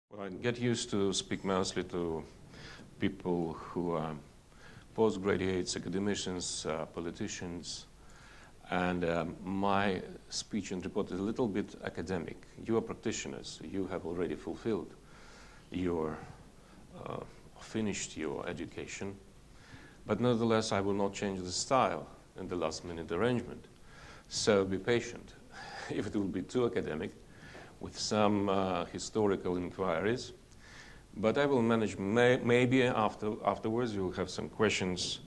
Well, I get used to speak mostly to people who are postgraduates, academicians, politicians, and my speech and report is a little bit academic. You are practitioners. You have already fulfilled your, finished your education. But nevertheless, I will not change the style in the last-minute arrangement. So be patient. If it will be too academic, with some historical inquiries, but I will manage. Maybe afterwards you will have some questions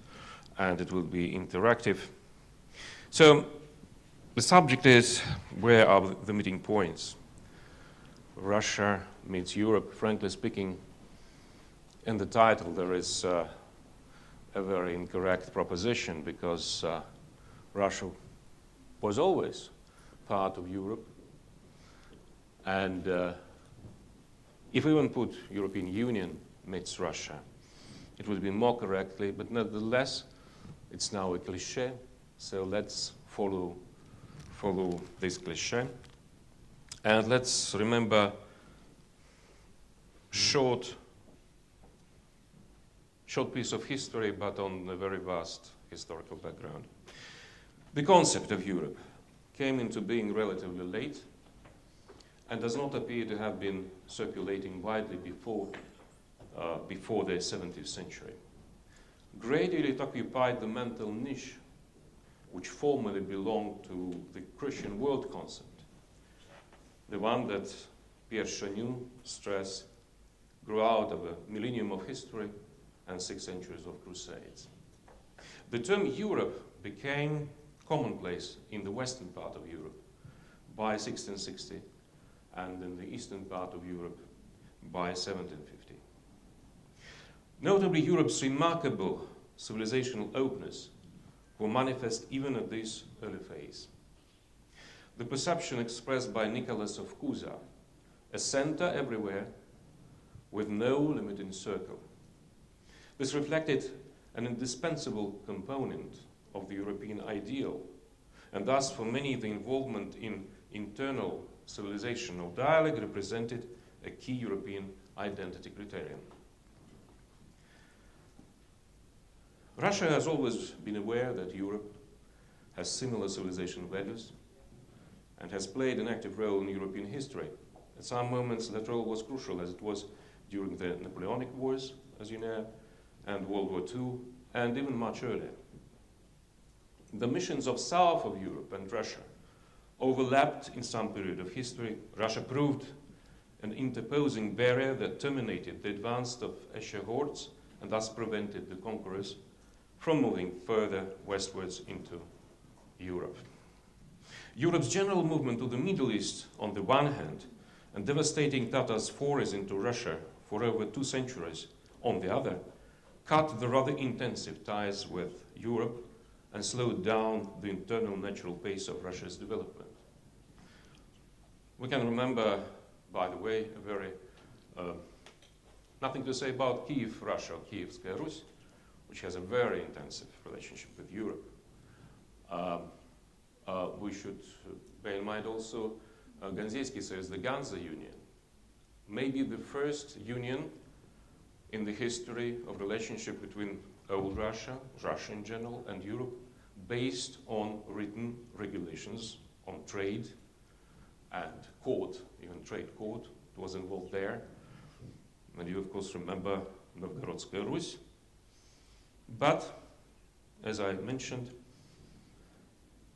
and it will be interactive. So the subject is, where are the meeting points? Russia meets Europe. Frankly speaking, in the title there is a very incorrect proposition, because Russia was always part of Europe. And if we won't put European Union meets Russia, it would be more correctly, but nevertheless, it's now a cliché, so let's follow this cliché. And let's remember short piece of history, but on a very vast historical background. The concept of Europe came into being relatively late, and does not appear to have been circulating widely before the 17th century. Gradually it occupied the mental niche which formerly belonged to the Christian world concept, the one that Pierre Chagnon stressed grew out of a millennium of history and 6 centuries of crusades. The term Europe became commonplace in the western part of Europe by 1660, and in the eastern part of Europe by 1750. Notably, Europe's remarkable civilizational openness will manifest even at this early phase. The perception expressed by Nicholas of Cusa, a center everywhere with no limiting circle. This reflected an indispensable component of the European ideal, and thus for many the involvement in internal civilizational dialogue represented a key European identity criterion. Russia has always been aware that Europe has similar civilization values and has played an active role in European history. At some moments that role was crucial, as it was during the Napoleonic Wars, as you know, and World War II, and even much earlier. The missions of south of Europe and Russia overlapped in some period of history. Russia proved an interposing barrier that terminated the advance of Asia hordes and thus prevented the conquerors from moving further westwards into Europe. Europe's general movement to the Middle East on the one hand, and devastating Tatars' forays into Russia for over 2 centuries on the other, cut the rather intensive ties with Europe and slowed down the internal natural pace of Russia's development. We can remember, by the way, a very, nothing to say about Kiev, Russia, or Kievskaya Rus, which has a very intensive relationship with Europe. We should bear in mind also Ganzeyski says the Ganza Union, maybe the first union in the history of relationship between old Russia, Russia in general, and Europe, based on written regulations on trade and court, even trade court was involved there. And you of course remember Novgorodskaya Rus. But, as I mentioned,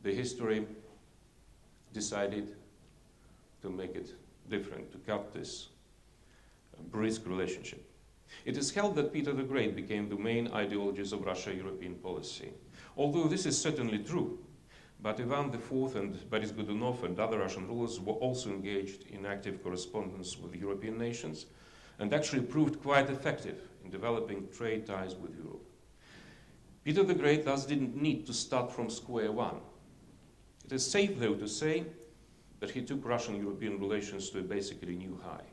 the history decided to make it different, to cut this brisk relationship. It is held that Peter the Great became the main ideologist of Russia-European policy. Although this is certainly true, but Ivan IV and Boris Godunov and other Russian rulers were also engaged in active correspondence with European nations and actually proved quite effective in developing trade ties with Europe. Peter the Great thus didn't need to start from square one. It is safe, though, to say that he took Russian-European relations to a basically new high.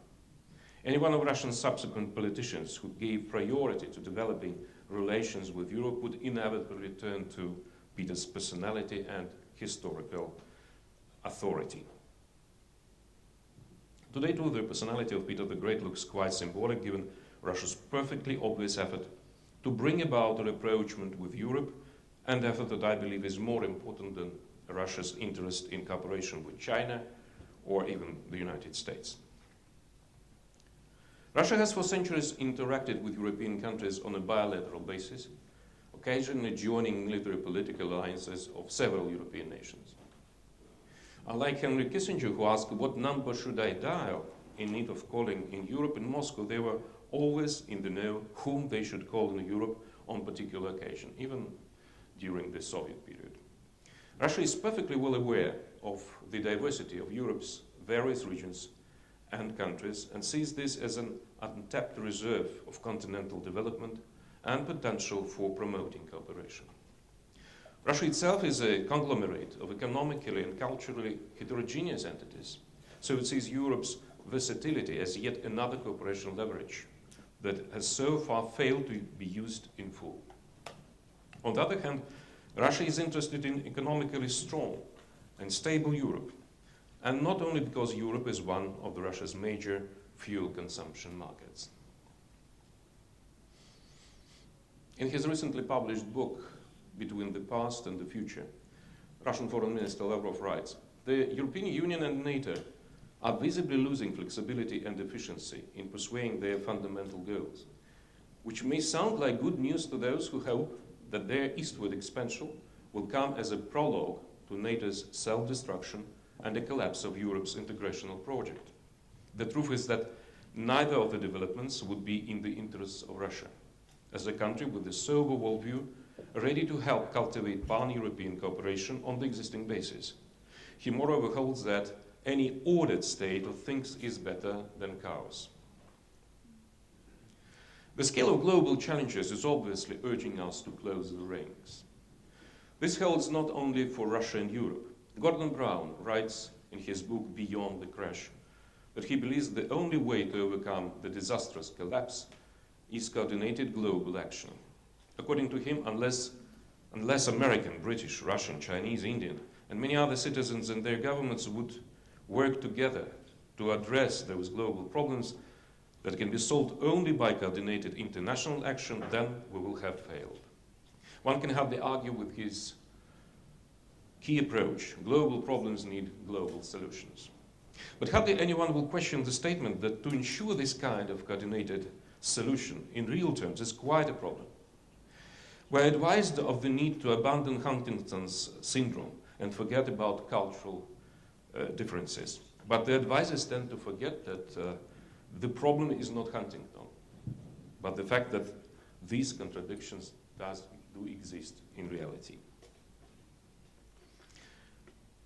Any one of Russia's subsequent politicians who gave priority to developing relations with Europe would inevitably return to Peter's personality and historical authority. Today, too, the personality of Peter the Great looks quite symbolic, given Russia's perfectly obvious effort to bring about a rapprochement with Europe, an effort that I believe is more important than Russia's interest in cooperation with China or even the United States. Russia has for centuries interacted with European countries on a bilateral basis, occasionally joining military political alliances of several European nations. Unlike Henry Kissinger, who asked what number should I dial in need of calling in Europe and Moscow, they were always in the know whom they should call in Europe on particular occasion, even during the Soviet period. Russia is perfectly well aware of the diversity of Europe's various regions and countries and sees this as an untapped reserve of continental development and potential for promoting cooperation. Russia itself is a conglomerate of economically and culturally heterogeneous entities, so it sees Europe's versatility as yet another cooperation leverage that has so far failed to be used in full. On the other hand, Russia is interested in economically strong and stable Europe, and not only because Europe is one of Russia's major fuel consumption markets. In his recently published book, Between the Past and the Future, Russian Foreign Minister Lavrov writes, "The European Union and NATO are visibly losing flexibility and efficiency in pursuing their fundamental goals, which may sound like good news to those who hope that their eastward expansion will come as a prologue to NATO's self-destruction and a collapse of Europe's integrational project. The truth is that neither of the developments would be in the interests of Russia, as a country with a sober worldview ready to help cultivate pan-European cooperation on the existing basis. He moreover holds that any ordered state of things is better than chaos." The scale of global challenges is obviously urging us to close the ranks. This holds not only for Russia and Europe. Gordon Brown writes in his book Beyond the Crash that he believes the only way to overcome the disastrous collapse is coordinated global action. According to him, unless American, British, Russian, Chinese, Indian, and many other citizens and their governments would work together to address those global problems that can be solved only by coordinated international action, then we will have failed. One can hardly argue with his key approach: global problems need global solutions. But hardly anyone will question the statement that to ensure this kind of coordinated solution in real terms is quite a problem. We're advised of the need to abandon Huntington's syndrome and forget about cultural differences. But the advisors tend to forget that the problem is not Huntington, but the fact that these contradictions do exist in reality.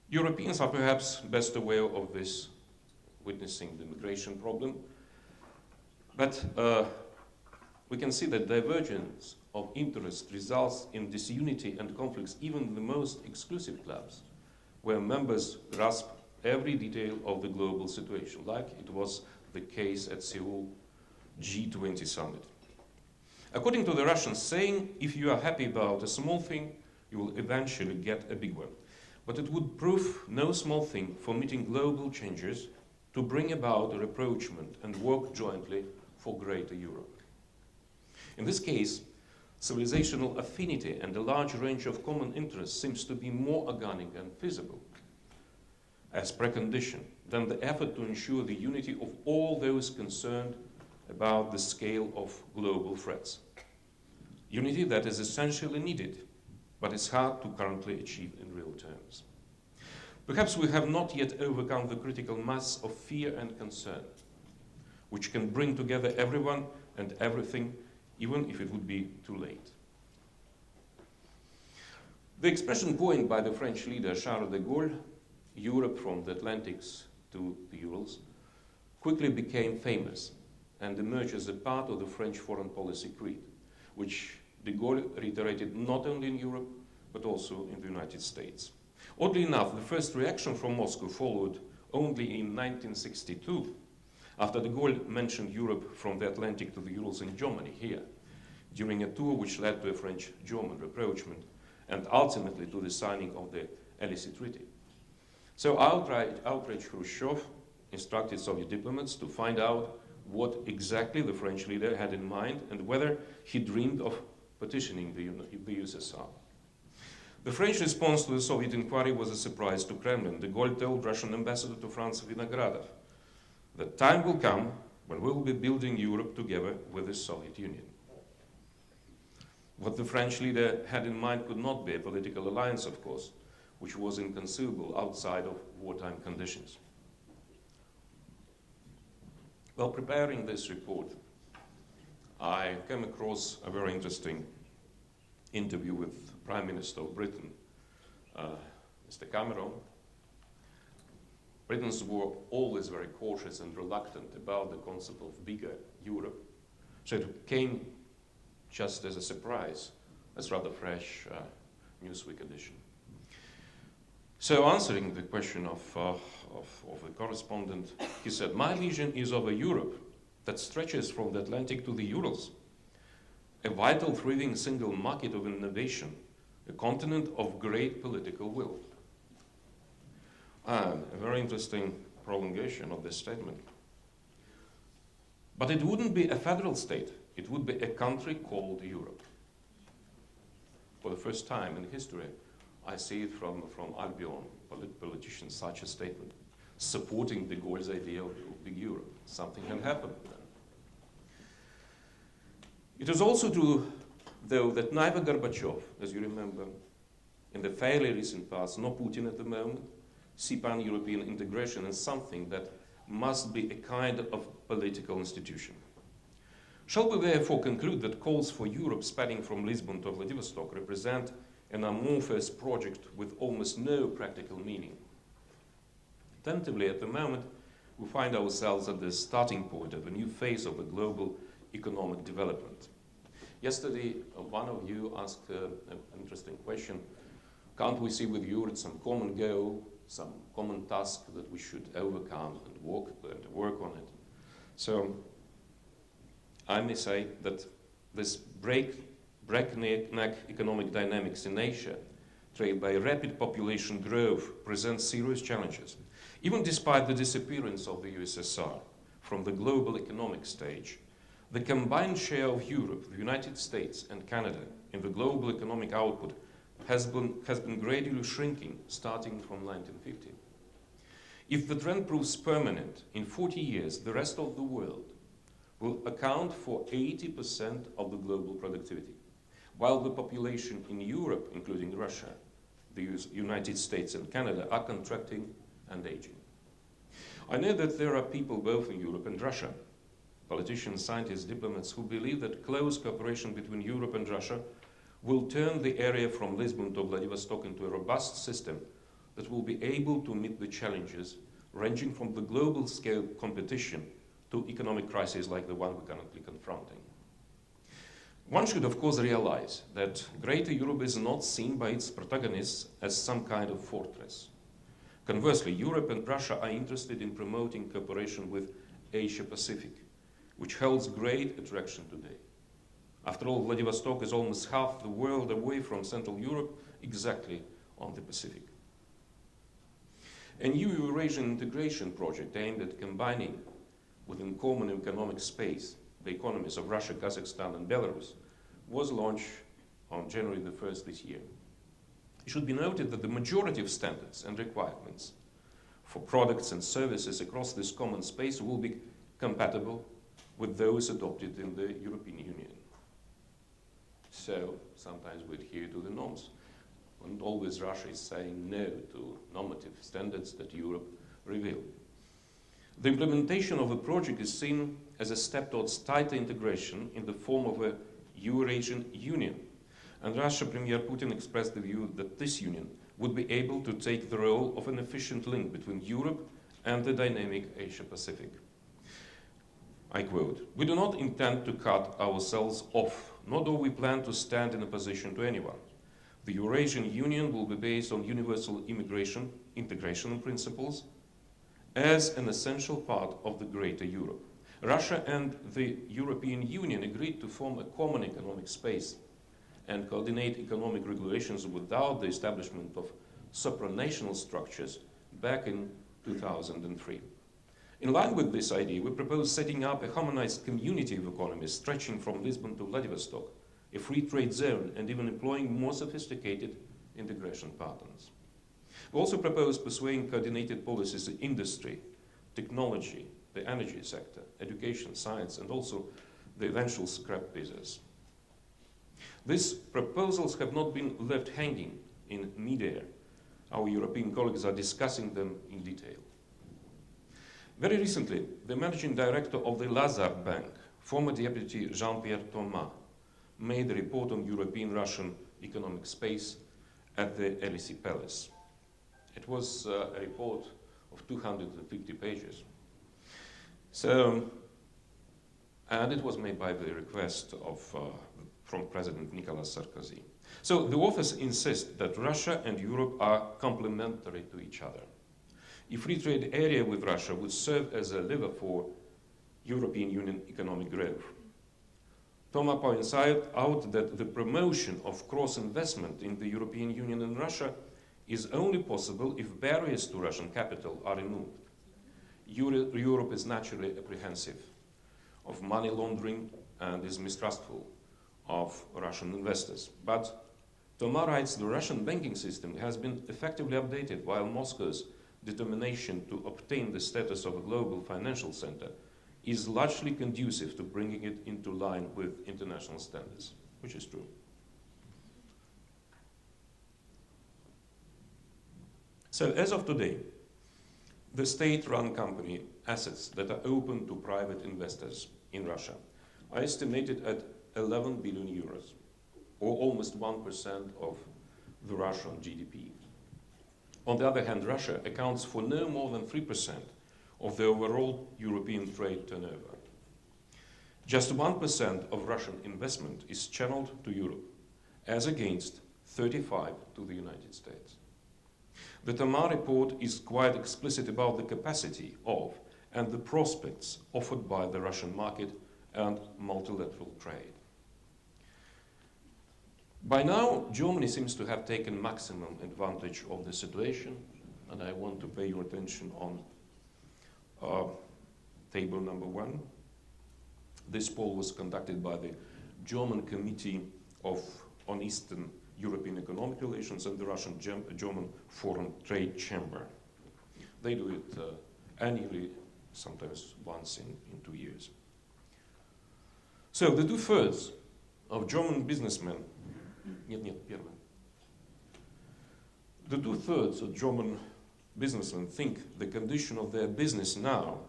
Europeans are perhaps best aware of this, witnessing the migration problem, but we can see that divergence of interest results in disunity and conflicts even in the most exclusive clubs, where members grasp every detail of the global situation, like it was the case at Seoul G20 summit. According to the Russians, saying if you are happy about a small thing, you will eventually get a big one. But it would prove no small thing for meeting global changes to bring about a rapprochement and work jointly for greater Europe. In this case, civilizational affinity and a large range of common interests seems to be more organic and feasible as precondition than the effort to ensure the unity of all those concerned about the scale of global threats. Unity that is essentially needed, but is hard to currently achieve in real terms. Perhaps we have not yet overcome the critical mass of fear and concern, which can bring together everyone and everything, even if it would be too late. The expression coined by the French leader Charles de Gaulle, Europe from the Atlantics to the Urals, quickly became famous and emerged as a part of the French foreign policy creed, which de Gaulle reiterated not only in Europe, but also in the United States. Oddly enough, the first reaction from Moscow followed only in 1962, after de Gaulle mentioned Europe from the Atlantic to the Urals in Germany, here, during a tour which led to a French-German rapprochement and ultimately to the signing of the Elysee Treaty. So outraged Khrushchev instructed Soviet diplomats to find out what exactly the French leader had in mind and whether he dreamed of petitioning the USSR. The French response to the Soviet inquiry was a surprise to Kremlin. De Gaulle told Russian ambassador to France, Vinogradov, that time will come when we will be building Europe together with the Soviet Union. What the French leader had in mind could not be a political alliance, of course, which was inconceivable outside of wartime conditions. While preparing this report, I came across a very interesting interview with Prime Minister of Britain, Mr. Cameron. Britons were always very cautious and reluctant about the concept of bigger Europe, so it came just as a surprise, as rather fresh Newsweek edition. So answering the question of the correspondent, he said, "My vision is of a Europe that stretches from the Atlantic to the Urals, a vital, thriving single market of innovation, a continent of great political will." And a very interesting prolongation of this statement. But it wouldn't be a federal state, it would be a country called Europe. For the first time in history, I see it from Albion, politicians, such a statement, supporting de Gaulle's idea of big Europe. Something had happened then. It is also true, though, that neither Gorbachev, as you remember, in the fairly recent past, nor Putin at the moment, see pan-European integration as something that must be a kind of political institution. Shall we therefore conclude that calls for Europe spanning from Lisbon to Vladivostok represent an amorphous project with almost no practical meaning? Tentatively, at the moment, we find ourselves at the starting point of a new phase of a global economic development. Yesterday, one of you asked an interesting question. Can't we see with Europe some common goal, some common task that we should overcome and work on it? So I may say that this breakneck economic dynamics in Asia, trailed by rapid population growth, presents serious challenges. Even despite the disappearance of the USSR from the global economic stage, the combined share of Europe, the United States, and Canada in the global economic output has been gradually shrinking starting from 1950. If the trend proves permanent, in 40 years, the rest of the world will account for 80% of the global productivity, while the population in Europe, including Russia, the United States, and Canada, are contracting and aging. I know that there are people both in Europe and Russia, politicians, scientists, diplomats, who believe that close cooperation between Europe and Russia will turn the area from Lisbon to Vladivostok into a robust system that will be able to meet the challenges ranging from the global scale competition to economic crises like the one we're currently confronting. One should, of course, realize that Greater Europe is not seen by its protagonists as some kind of fortress. Conversely, Europe and Russia are interested in promoting cooperation with Asia-Pacific, which holds great attraction today. After all, Vladivostok is almost half the world away from Central Europe, exactly on the Pacific. A new Eurasian integration project aimed at combining within common economic space the economies of Russia, Kazakhstan, and Belarus was launched on January the 1st this year. It should be noted that the majority of standards and requirements for products and services across this common space will be compatible with those adopted in the European Union. So sometimes we adhere to the norms, and always Russia is saying no to normative standards that Europe revealed. The implementation of the project is seen as a step towards tighter integration in the form of a Eurasian Union. And Russia Premier Putin expressed the view that this union would be able to take the role of an efficient link between Europe and the dynamic Asia-Pacific. I quote, "We do not intend to cut ourselves off, nor do we plan to stand in opposition to anyone. The Eurasian Union will be based on universal integration principles as an essential part of the Greater Europe. Russia and the European Union agreed to form a common economic space and coordinate economic regulations without the establishment of supranational structures back in 2003. In line with this idea, we propose setting up a harmonized community of economies stretching from Lisbon to Vladivostok, a free trade zone, and even employing more sophisticated integration patterns. We also propose pursuing coordinated policies in industry, technology, the energy sector, education, science, and also the eventual scrap business. These proposals have not been left hanging in midair. Our European colleagues are discussing them in detail. Very recently, the managing director of the Lazard Bank, former deputy Jean-Pierre Thomas, made a report on European-Russian economic space at the Elysee Palace. It was a report of 250 pages. And it was made by the request from President Nicolas Sarkozy. So the authors insist that Russia and Europe are complementary to each other. A free trade area with Russia would serve as a lever for European Union economic growth. Thomas points out that the promotion of cross-investment in the European Union and Russia is only possible if barriers to Russian capital are removed. Europe is naturally apprehensive of money laundering and is mistrustful of Russian investors. But Thomas writes, the Russian banking system has been effectively updated, while Moscow's determination to obtain the status of a global financial center is largely conducive to bringing it into line with international standards, which is true. So as of today, the state-run company assets that are open to private investors in Russia are estimated at 11 billion euros, or almost 1% of the Russian GDP. On the other hand, Russia accounts for no more than 3% of the overall European trade turnover. Just 1% of Russian investment is channeled to Europe, as against 35% to the United States. The Thomas report is quite explicit about the capacity of and the prospects offered by the Russian market and multilateral trade. By now, Germany seems to have taken maximum advantage of the situation, and I want to pay your attention on table number 1. This poll was conducted by the German Committee on Eastern European Economic Relations and the Russian German Foreign Trade Chamber. They do it annually, sometimes once in 2 years. So the 2/3 of German businessmen, the 2/3 of German businessmen think the condition of their business now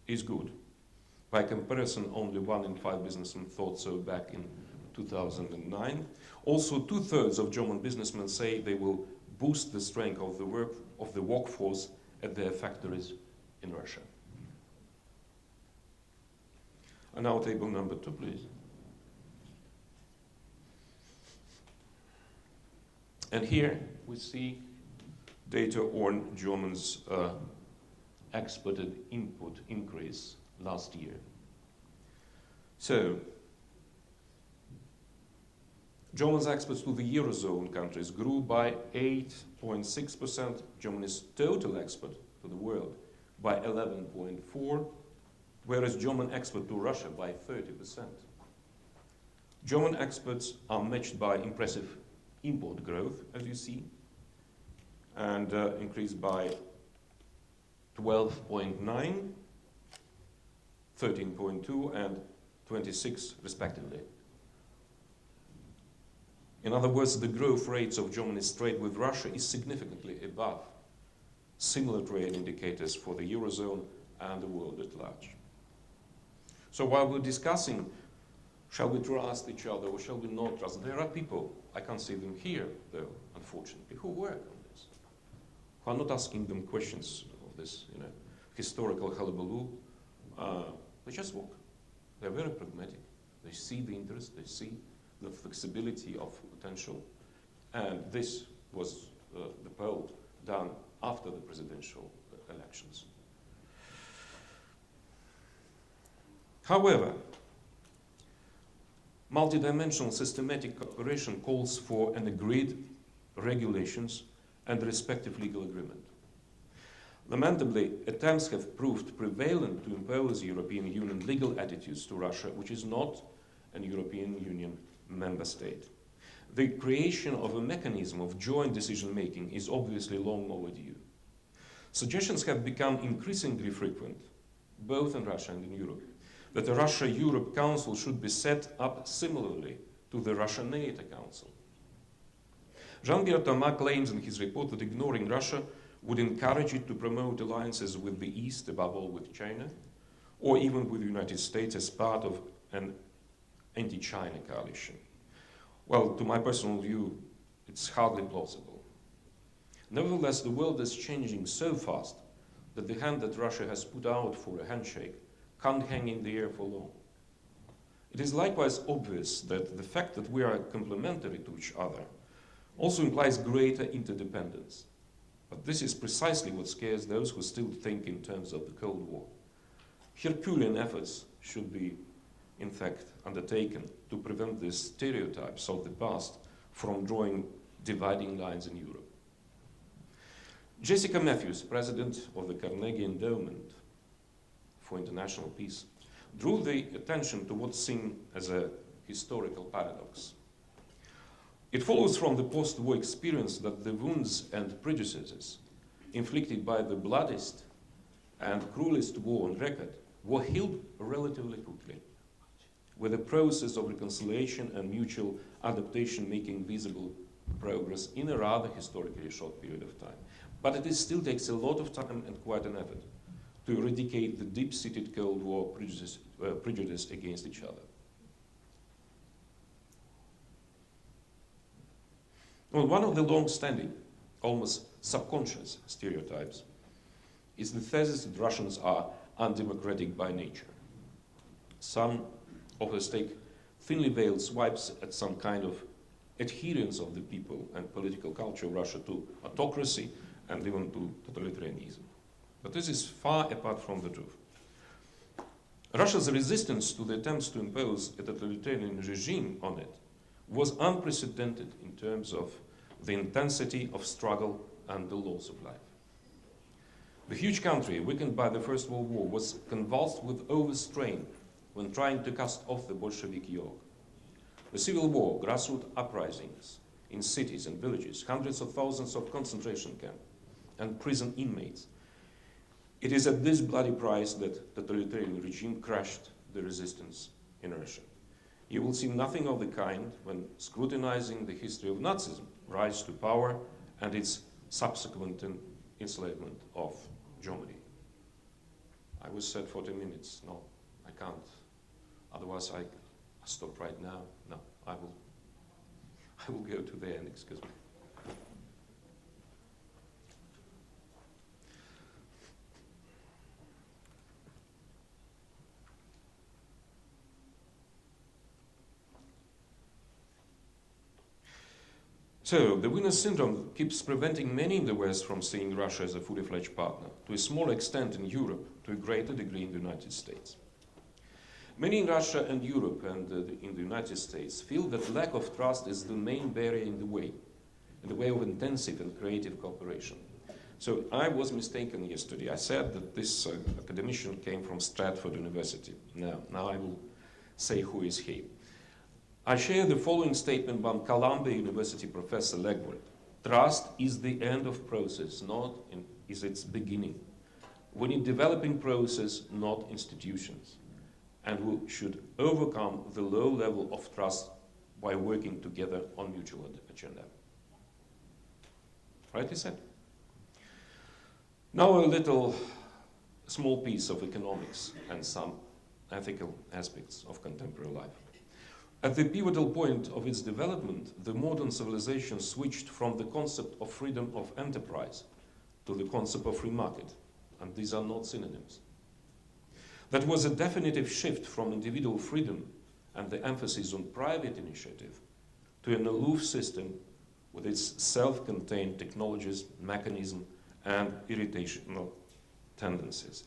is good. By comparison, only 1 in 5 businessmen thought so back in 2009. Also, 2/3 of German businessmen say they will boost the strength of the workforce at their factories in Russia. And now table number 2, please. And here we see data on Germany's exported input increase last year. So, Germany's exports to the Eurozone countries grew by 8.6%, Germany's total export to the world by 11.4%, whereas German export to Russia by 30%. German exports are matched by impressive import growth, as you see, and increased by 12.9%, 13.2%, and 26% respectively. In other words, the growth rates of Germany's trade with Russia is significantly above similar trade indicators for the Eurozone and the world at large. So while we're discussing, shall we trust each other or shall we not trust, there are people, I can't see them here though, unfortunately, who work on this, who are not asking them questions of this, historical hullabaloo. They just work. They're very pragmatic. They see the interest, they see the flexibility of potential. And this was the poll done after the presidential elections. However, multidimensional systematic cooperation calls for an agreed regulations and respective legal agreement. Lamentably, attempts have proved prevalent to impose European Union legal attitudes to Russia, which is not an European Union member state. The creation of a mechanism of joint decision-making is obviously long overdue. Suggestions have become increasingly frequent, both in Russia and in Europe, that the Russia-Europe Council should be set up similarly to the Russia-NATO Council. Jean-Pierre Thomas claims in his report that ignoring Russia would encourage it to promote alliances with the East, above all with China, or even with the United States as part of an anti-China coalition. Well, to my personal view, it's hardly plausible. Nevertheless, the world is changing so fast that the hand that Russia has put out for a handshake can't hang in the air for long. It is likewise obvious that the fact that we are complementary to each other also implies greater interdependence. But this is precisely what scares those who still think in terms of the Cold War. Herculean efforts should be, in fact, undertaken to prevent the stereotypes of the past from drawing dividing lines in Europe. Jessica Matthews, president of the Carnegie Endowment for International Peace, drew the attention to what's seen as a historical paradox. It follows from the post-war experience that the wounds and prejudices inflicted by the bloodiest and cruelest war on record were healed relatively quickly, with the process of reconciliation and mutual adaptation making visible progress in a rather historically short period of time. But it still takes a lot of time and quite an effort to eradicate the deep-seated Cold War prejudice against each other. Well, one of the long-standing, almost subconscious stereotypes is the thesis that Russians are undemocratic by nature. Some authors take thinly veiled swipes at some kind of adherence of the people and political culture of Russia to autocracy and even to totalitarianism. But this is far apart from the truth. Russia's resistance to the attempts to impose a totalitarian regime on it was unprecedented in terms of the intensity of struggle and the loss of life. The huge country, weakened by the First World War, was convulsed with overstrain when trying to cast off the Bolshevik yoke. The civil war, grassroots uprisings in cities and villages, hundreds of thousands of concentration camps and prison inmates. It is at this bloody price that the totalitarian regime crushed the resistance in Russia. You will see nothing of the kind when scrutinizing the history of Nazism, rise to power, and its subsequent enslavement of Germany. I was said 40 minutes. No, I can't. Otherwise, I stop right now. No, I will go to the end, excuse me. So, the winner syndrome keeps preventing many in the West from seeing Russia as a fully fledged partner, to a smaller extent in Europe, to a greater degree in the United States. Many in Russia and Europe and in the United States feel that lack of trust is the main barrier in the way of intensive and creative cooperation. So I was mistaken yesterday. I said that this academician came from Stratford University. Now I will say who is he. I share the following statement by Columbia University professor Legwood. Trust is the end of process, is its beginning. We need developing process, not institutions. And we should overcome the low level of trust by working together on mutual agenda. Right, he said? Now a small piece of economics and some ethical aspects of contemporary life. At the pivotal point of its development, the modern civilization switched from the concept of freedom of enterprise to the concept of free market, and these are not synonyms. That was a definitive shift from individual freedom and the emphasis on private initiative to an aloof system with its self-contained technologies, mechanism, and irrational tendencies.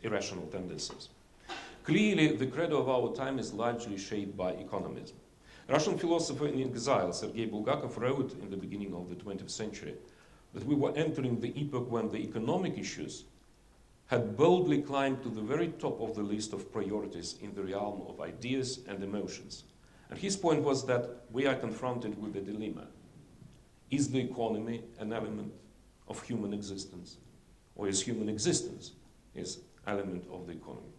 Clearly, the credo of our time is largely shaped by economism. Russian philosopher in exile, Sergei Bulgakov, wrote in the beginning of the 20th century that we were entering the epoch when the economic issues had boldly climbed to the very top of the list of priorities in the realm of ideas and emotions. And his point was that we are confronted with a dilemma. Is the economy an element of human existence? Or is human existence an element of the economy?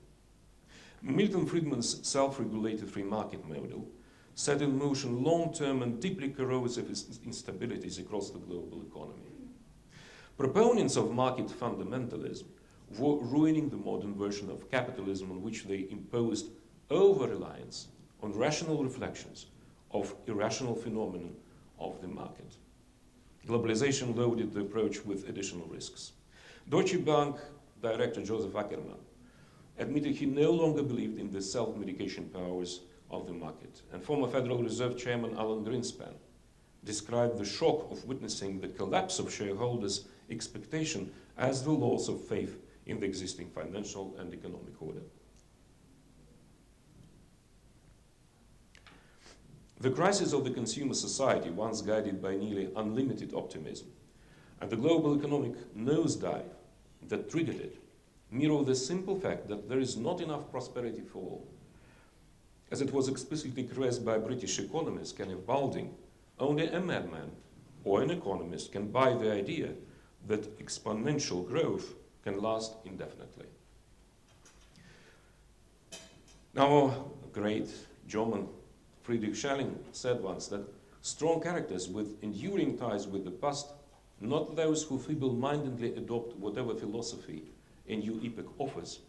Milton Friedman's self-regulated free market model set in motion long-term and deeply corrosive instabilities across the global economy. Proponents of market fundamentalism were ruining the modern version of capitalism on which they imposed over-reliance on rational reflections of irrational phenomena of the market. Globalization loaded the approach with additional risks. Deutsche Bank director Joseph Ackermann admitted he no longer believed in the self-medication powers of the market. And former Federal Reserve Chairman Alan Greenspan described the shock of witnessing the collapse of shareholders' expectation as the loss of faith in the existing financial and economic order. The crisis of the consumer society, once guided by nearly unlimited optimism, and the global economic nosedive that triggered it, mirror the simple fact that there is not enough prosperity for all. As it was explicitly expressed by British economist Kenneth Balding, only a madman or an economist can buy the idea that exponential growth can last indefinitely. Now, great German Friedrich Schelling said once that strong characters with enduring ties with the past, not those who feeble-mindedly adopt whatever philosophy a new epoch offers,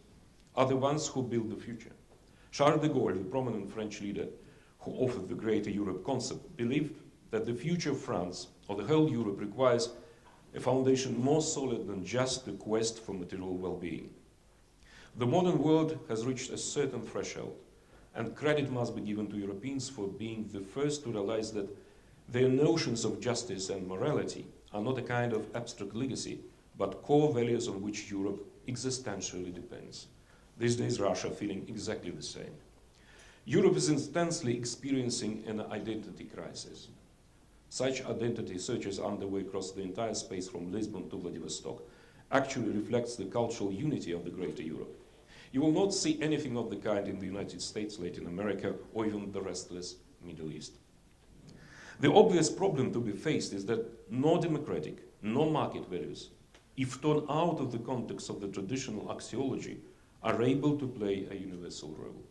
are the ones who build the future. Charles de Gaulle, the prominent French leader who authored the Greater Europe concept, believed that the future of France or the whole Europe requires a foundation more solid than just the quest for material well-being. The modern world has reached a certain threshold, and credit must be given to Europeans for being the first to realize that their notions of justice and morality are not a kind of abstract legacy, but core values on which Europe existentially depends. These days, Russia feeling exactly the same. Europe is intensely experiencing an identity crisis. Such identity searches underway across the entire space from Lisbon to Vladivostok actually reflects the cultural unity of the Greater Europe. You will not see anything of the kind in the United States, Latin America, or even the restless Middle East. The obvious problem to be faced is that no democratic, no market values, if torn out of the context of the traditional axiology, are able to play a universal role.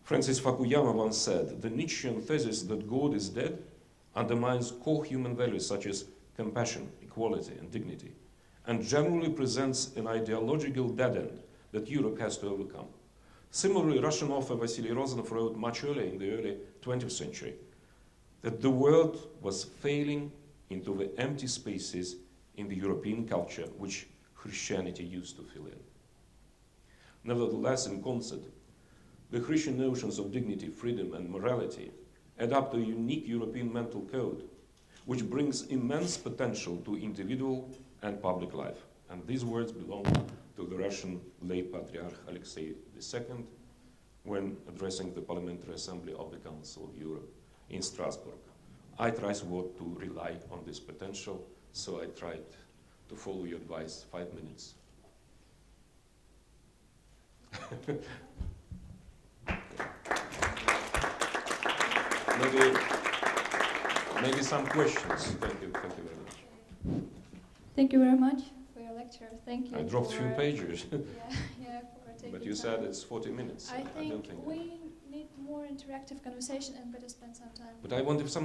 Francis Fukuyama once said, the Nietzschean thesis that God is dead undermines core human values such as compassion, equality, and dignity, and generally presents an ideological dead end that Europe has to overcome. Similarly, Russian author Vasily Rozanov wrote much earlier in the early 20th century that the world was failing into the empty spaces in the European culture which Christianity used to fill in. Nevertheless, in concert, the Christian notions of dignity, freedom, and morality add up to a unique European mental code, which brings immense potential to individual and public life. And these words belong to the Russian late Patriarch Alexei II when addressing the Parliamentary Assembly of the Council of Europe in Strasbourg. I tried to rely on this potential, so I tried to follow your advice, 5 minutes. Maybe some questions. Thank you very much. Thank you very much for your lecture. Thank you. I dropped a few pages. yeah, for taking But you time. said it's 40 minutes. I don't think we need more interactive conversation and better spend some time. But I wonder if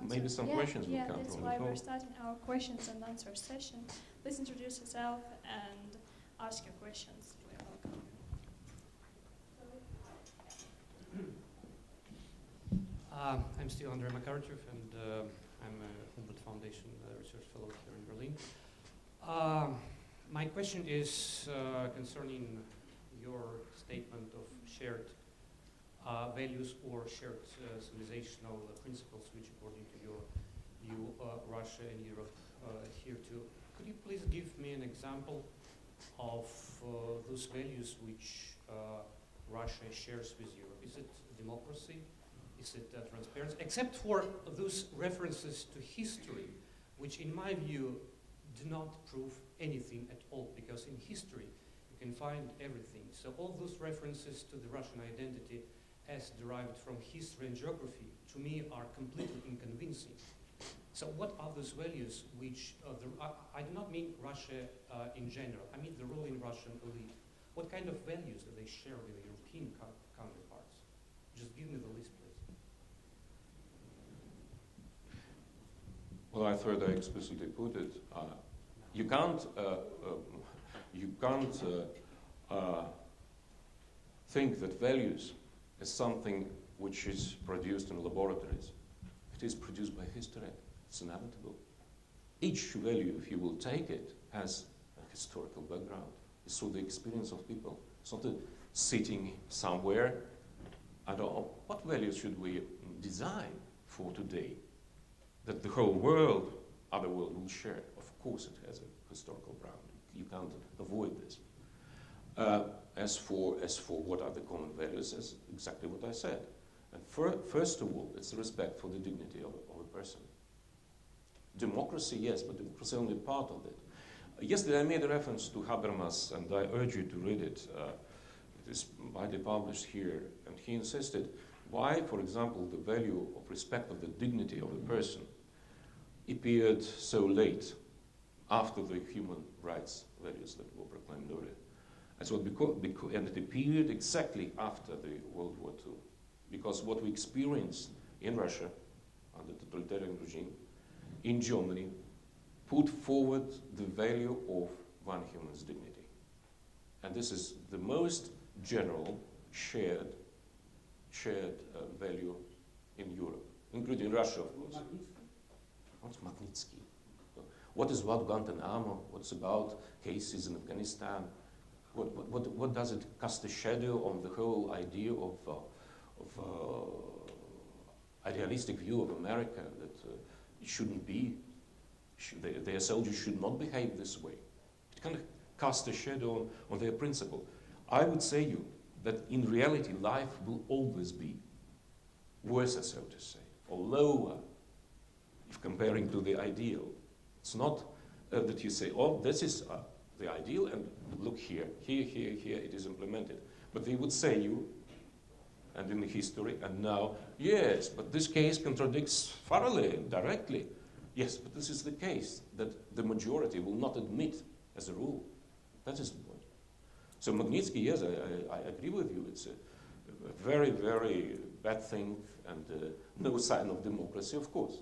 maybe some questions will come from the that's why we're starting our questions and answers session. Please introduce yourself and ask your questions. We're welcome. I'm still Andrei Makarchev, and I'm a Humboldt Foundation Research Fellow here in Berlin. My question is concerning your statement of shared values or shared civilizational principles, which, according to your view, Russia and Europe adhere to. Could you please give me an example of those values which Russia shares with Europe? Is it democracy? Is it transparency? Except for those references to history, which in my view do not prove anything at all, because in history you can find everything. So all those references to the Russian identity as derived from history and geography, to me, are completely inconvincing. So what are those values which, I do not mean Russia in general, I mean the ruling Russian elite. What kind of values do they share with European counterparts? Just give me the list, please. Well, I thought I explicitly put it. You can't think that values is something which is produced in laboratories. It is produced by history. It's inevitable. Each value, if you will take it, has a historical background. It's through the experience of people. It's not sitting somewhere. I don't know, what values should we design for today that the whole world, other world will share? Of course it has a historical ground. You can't avoid this. As for what are the common values, is exactly what I said. And first of all, it's respect for the dignity of a person. Democracy, yes, but democracy is only part of it. Yesterday I made a reference to Habermas, and I urge you to read it. It is widely published here, and he insisted why, for example, the value of respect of the dignity of a person appeared so late after the human rights values that were proclaimed earlier. And it appeared exactly after the World War II, because what we experienced in Russia under the totalitarian regime, in Germany, put forward the value of one human's dignity. And this is the most general shared value in Europe, including Russia, of course. What's Magnitsky? What is about Guantanamo? What's about cases in Afghanistan? What does it cast a shadow on the whole idea of idealistic view of America that it shouldn't be, their soldiers should not behave this way? It kind of casts a shadow on their principle. I would say you that in reality life will always be worse, so to say, or lower if comparing to the ideal. It's not that you say, oh, this is the ideal, and look here, it is implemented. But they would say you, and in the history, and now, yes, but this case contradicts thoroughly, directly. Yes, but this is the case that the majority will not admit as a rule. That is the point. So Magnitsky, yes, I agree with you. It's a very, very bad thing and no sign of democracy, of course.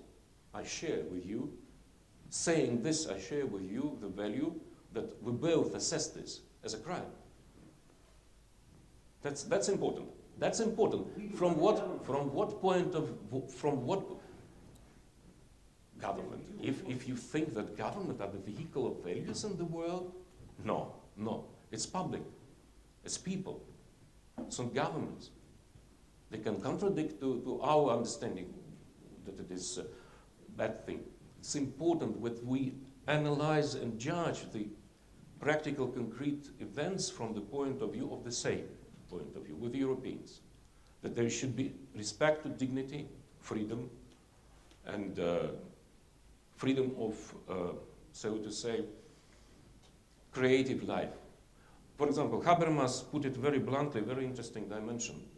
I share with you, saying this, I share with you the value that we both assess this as a crime. That's important. That's important. From what point of, from what government? If you think that government are the vehicle of values in the world, no. It's public. It's people. It's not governments. They can contradict to our understanding that it is a bad thing. It's important that we analyze and judge the practical, concrete events from the point of view of the same point of view with Europeans. That there should be respect to dignity, freedom, and freedom of, so to say, creative life. For example, Habermas put it very bluntly, very interesting dimension,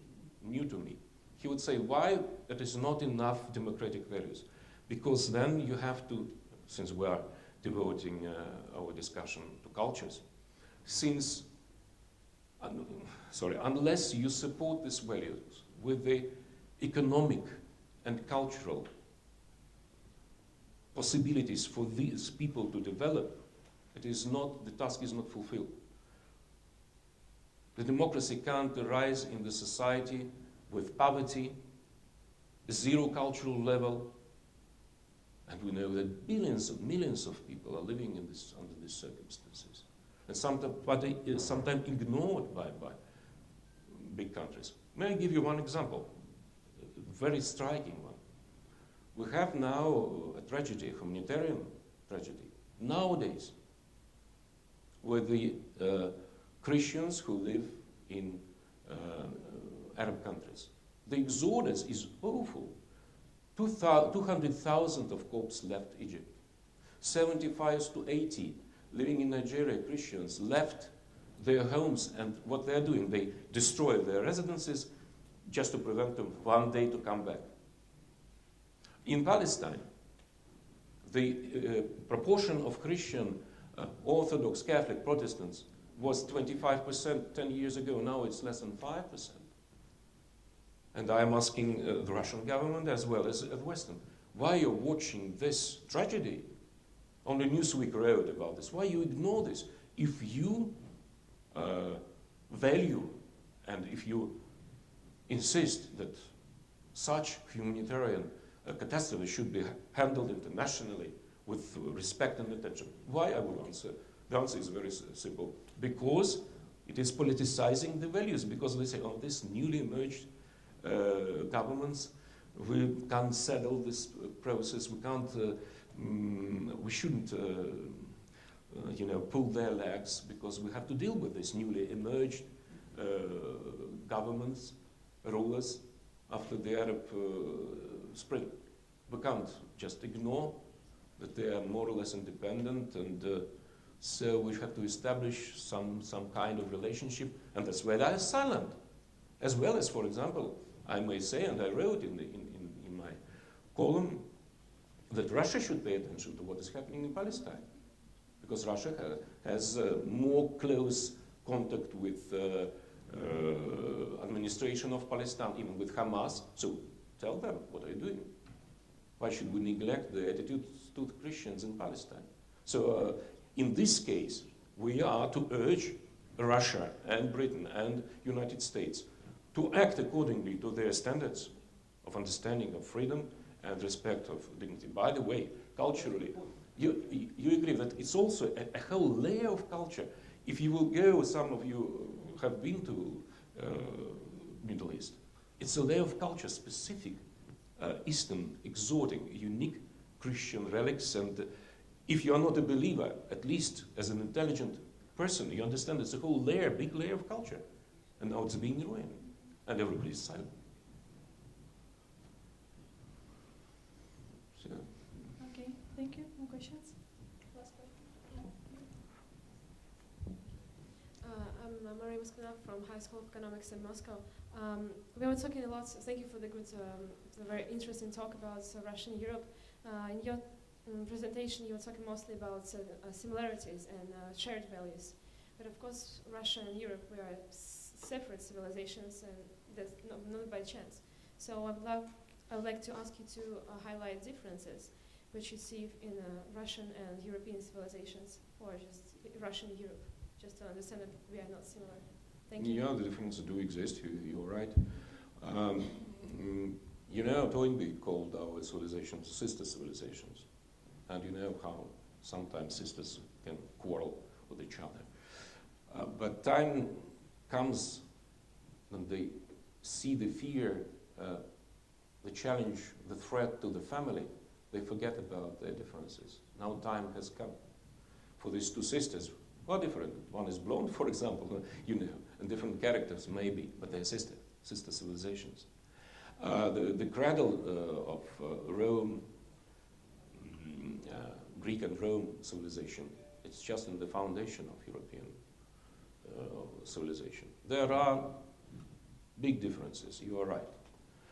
new to me. He would say, why it is not enough democratic values? Because then you have to, since we are devoting our discussion to cultures, unless you support these values with the economic and cultural possibilities for these people to develop, the task is not fulfilled. The democracy can't arise in the society with poverty, zero cultural level, and we know that billions of millions of people are living in under these circumstances, and sometimes ignored by big countries. May I give you one example, a very striking one. We have now a tragedy, a humanitarian tragedy, nowadays, with the Christians who live in Arab countries. The exodus is awful. 200,000 of Copts left Egypt. 75 to 80 living in Nigeria, Christians, left their homes, and what they're doing, they destroy their residences just to prevent them one day to come back. In Palestine, the proportion of Christian, Orthodox, Catholic, Protestants was 25% 10 years ago. Now it's less than 5%. And I'm asking the Russian government as well as the Western, why you're watching this tragedy? Only Newsweek wrote about this. Why you ignore this? If you value and if you insist that such humanitarian catastrophe should be handled internationally with respect and attention, why? I will answer. The answer is very simple. Because it is politicizing the values. Because they say, oh, this newly emerged governments, we can't settle this process. We can't. We shouldn't, pull their legs because we have to deal with this newly emerged governments, rulers after the Arab Spring. We can't just ignore that they are more or less independent, and so we have to establish some kind of relationship, and that's why they are silent. As well as, for example, I may say, and I wrote in my column, that Russia should pay attention to what is happening in Palestine, because Russia has more close contact with administration of Palestine, even with Hamas. So tell them, what are you doing? Why should we neglect the attitude to the Christians in Palestine? So in this case, we are to urge Russia and Britain and United States to act accordingly to their standards of understanding of freedom and respect of dignity. By the way, culturally, you agree that it's also a whole layer of culture. If you will go, some of you have been to Middle East, it's a layer of culture, specific, Eastern, exotic, unique Christian relics, and if you are not a believer, at least as an intelligent person, you understand it's a whole layer, big layer of culture, and now it's being ruined, and everybody is silent. So. Okay, thank you. More questions? Last question. I'm Maria Moskva from High School of Economics in Moscow. We were talking a lot, so thank you for the good, the very interesting talk about Russia and Europe. In your presentation, you were talking mostly about similarities and shared values. But of course, Russia and Europe, we are separate civilizations, and that's not by chance. So I would like to ask you to highlight differences which you see in Russian and European civilizations, or just Russia and Europe, just to understand that we are not similar. Thank you. Yeah, the differences do exist, you're right. Toynbee called our civilizations sister civilizations. And you know how sometimes sisters can quarrel with each other. But time comes when they see the fear, the challenge, the threat to the family, they forget about their differences. Now time has come for these two sisters. Well, different. One is blonde, for example, and different characters maybe, but they're sister civilizations. The cradle of Rome, Greek and Rome civilization, it's just in the foundation of European civilization. There are big differences, you are right.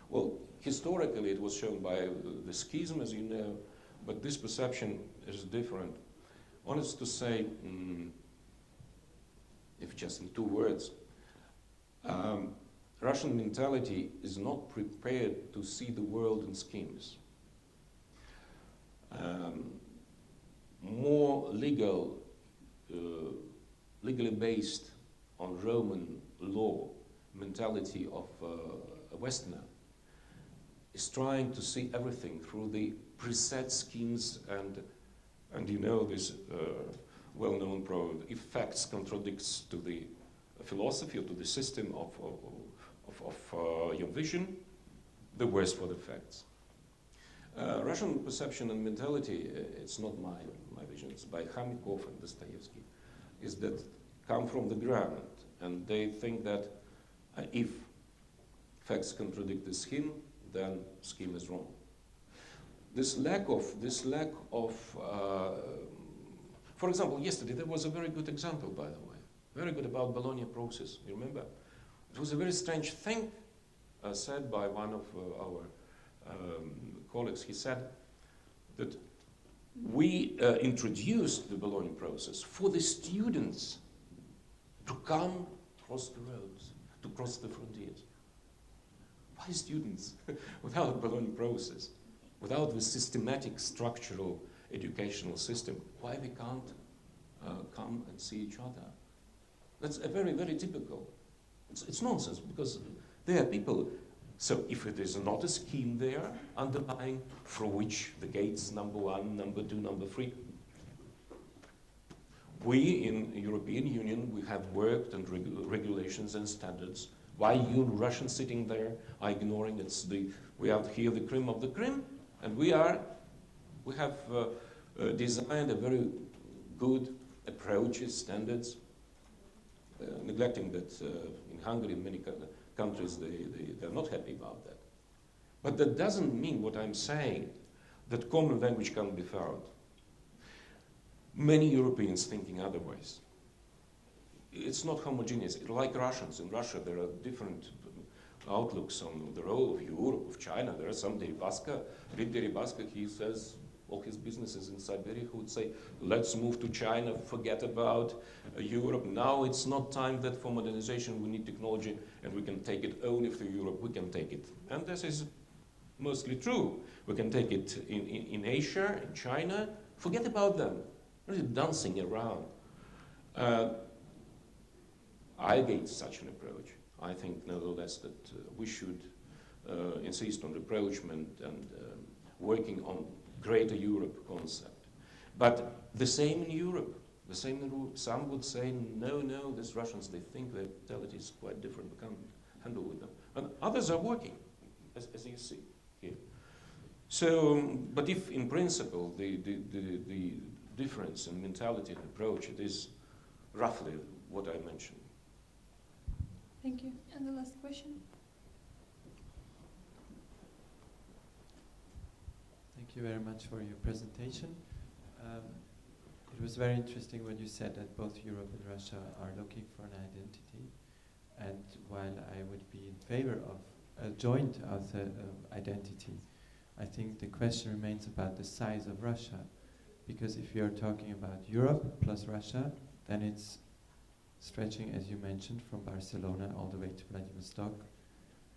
Well, historically it was shown by the schism, as you know, but this perception is different. Honest to say, if just in 2 words, Russian mentality is not prepared to see the world in schemes. More legally based on Roman law mentality of a Westerner is trying to see everything through the preset schemes, and this well-known proverb, if facts contradicts to the philosophy or to the system of your vision, the worse for the facts. Russian perception and mentality, it's not my vision, it's by Khamikov and Dostoevsky, is that come from the ground, and they think that if facts contradict the scheme, then scheme is wrong. this lack of for example, yesterday there was a very good example, by the way, very good about Bologna process. You remember? It was a very strange thing said by one of our colleagues. He said that we introduced the Bologna process for the students to come across the roads, to cross the frontiers. Why students without the Bologna process, without the systematic structural educational system? Why we can't come and see each other? That's a very, very typical. It's nonsense, because there are people. So if it is not a scheme there underlying for which the gates number 1, number 2, number 3, we in the European Union, we have worked on regulations and standards. Why you Russians sitting there are ignoring we have here the cream of the cream, and we have designed a very good approaches, standards, neglecting that in Hungary, in many countries, they're not happy about that. But that doesn't mean what I'm saying, that common language can't be found. Many Europeans thinking otherwise. It's not homogeneous. Like Russians. In Russia, there are different outlooks on the role of Europe, of China. There are some Deripaska. Read Deripaska, he says all his businesses in Siberia, who would say, let's move to China, forget about Europe. Now it's not time that for modernization we need technology and we can take it only for Europe. We can take it. And this is mostly true. We can take it in Asia, in China. Forget about them. Really dancing around. I against such an approach. I think, nevertheless, that we should insist on rapprochement and working on greater Europe concept. But the same in Europe. The same in Europe. Some would say, no, these Russians, they think their mentality is quite different. We can't handle with them. And others are working, as you see here. So, but if in principle the difference in mentality and approach, it is roughly what I mentioned. Thank you. And the last question. Thank you very much for your presentation. It was very interesting when you said that both Europe and Russia are looking for an identity. And while I would be in favor of a joint identity, I think the question remains about the size of Russia. Because if you're talking about Europe plus Russia, then it's stretching, as you mentioned, from Barcelona all the way to Vladivostok.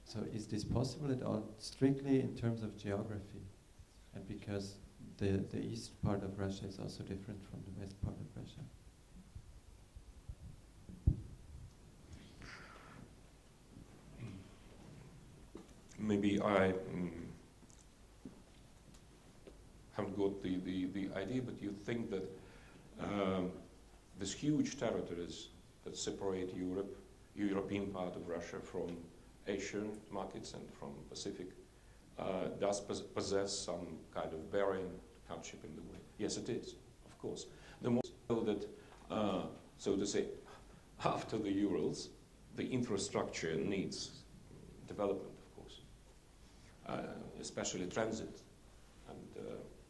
So is this possible at all, strictly in terms of geography? And because the east part of Russia is also different from the west part of Russia. Maybe I haven't got the idea, but you think that these huge territories that separate European part of Russia from Asian markets and from Pacific, does possess some kind of barrier hardship in the way? Yes, it is, of course. The more so that, so to say, after the Urals, the infrastructure needs development, of course, especially transit and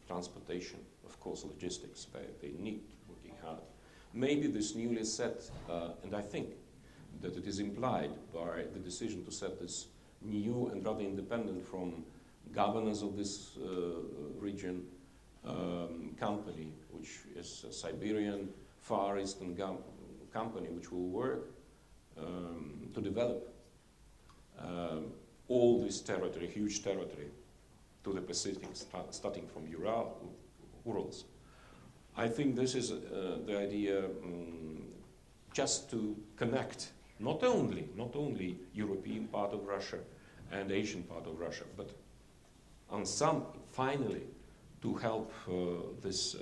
transportation, of course, logistics. They need working hard. Maybe this newly set, and I think that it is implied by the decision to set this new and rather independent from governors of this region company, which is a Siberian Far Eastern company, which will work to develop all this territory, huge territory, to the Pacific, starting from Urals. I think this is the idea just to connect not only European part of Russia and Asian part of Russia, but on some, finally, to help this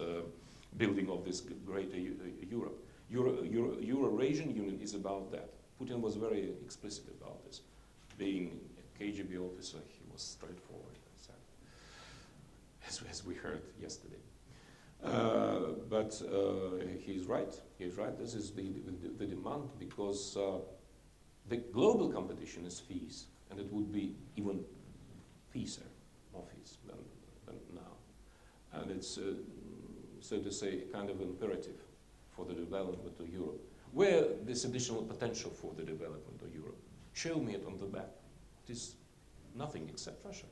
building of this greater Europe. Eurasian Union is about that. Putin was very explicit about this. Being a KGB officer, he was straightforward, as we heard yesterday. But he's right. He's right. This is the demand, because the global competition is fees, and it would be even fiercer, more fees than now. it's, so to say, kind of imperative for the development of Europe. Where this additional potential for the development of Europe? Show me it on the map. It is nothing except Russia.